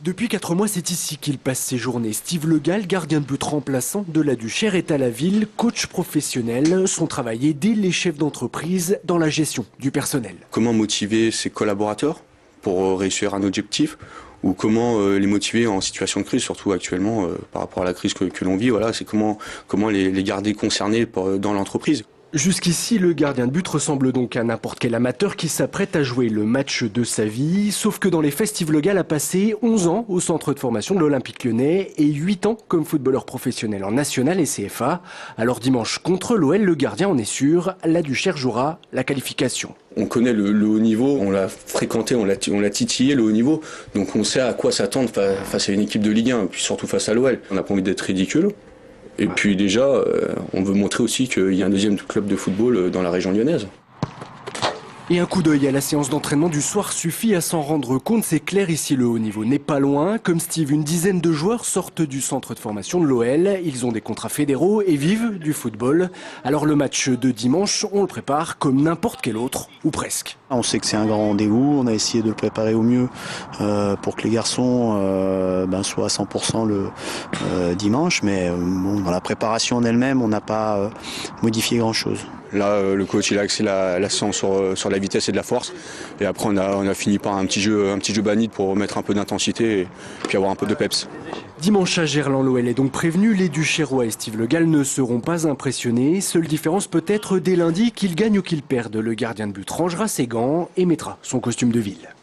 Depuis 4 mois, c'est ici qu'il passe ses journées. Steve Le Gall, gardien de but remplaçant de la Duchère, est à la ville, coach professionnel. Son travail aider les chefs d'entreprise dans la gestion du personnel. Comment motiver ses collaborateurs pour réussir un objectif ou comment les motiver en situation de crise, surtout actuellement par rapport à la crise que l'on vit. Voilà, c'est comment les garder concernés dans l'entreprise. Jusqu'ici, le gardien de but ressemble donc à n'importe quel amateur qui s'apprête à jouer le match de sa vie. Sauf que dans les faits, Steve Le Gall a passé 11 ans au centre de formation de l'Olympique Lyonnais et 8 ans comme footballeur professionnel en National et CFA. Alors dimanche contre l'OL, le gardien en est sûr, la Duchère jouera la qualification. On connaît le haut niveau, on l'a fréquenté, on l'a titillé le haut niveau. Donc on sait à quoi s'attendre face à une équipe de Ligue 1, puis surtout face à l'OL. On n'a pas envie d'être ridicule. Et puis déjà, on veut montrer aussi qu'il y a un deuxième club de football dans la région lyonnaise. Et un coup d'œil à la séance d'entraînement du soir suffit à s'en rendre compte. C'est clair, ici le haut niveau n'est pas loin. Comme Steve, une dizaine de joueurs sortent du centre de formation de l'OL. Ils ont des contrats fédéraux et vivent du football. Alors le match de dimanche, on le prépare comme n'importe quel autre, ou presque. On sait que c'est un grand rendez-vous. On a essayé de le préparer au mieux pour que les garçons soient à 100% le dimanche. Mais dans la préparation en elle-même, on n'a pas modifié grand-chose. Là, le coach il a axé l'accent sur la vitesse et de la force. Et après, on a fini par un petit jeu banni pour mettre un peu d'intensité et puis avoir un peu de peps. Dimanche à Gerland, l'OL est donc prévenu. Les Duchérois et Steve Le Gall ne seront pas impressionnés. Seule différence peut-être dès lundi, qu'il gagne ou qu'il perde. Le gardien de but rangera ses gants et mettra son costume de ville.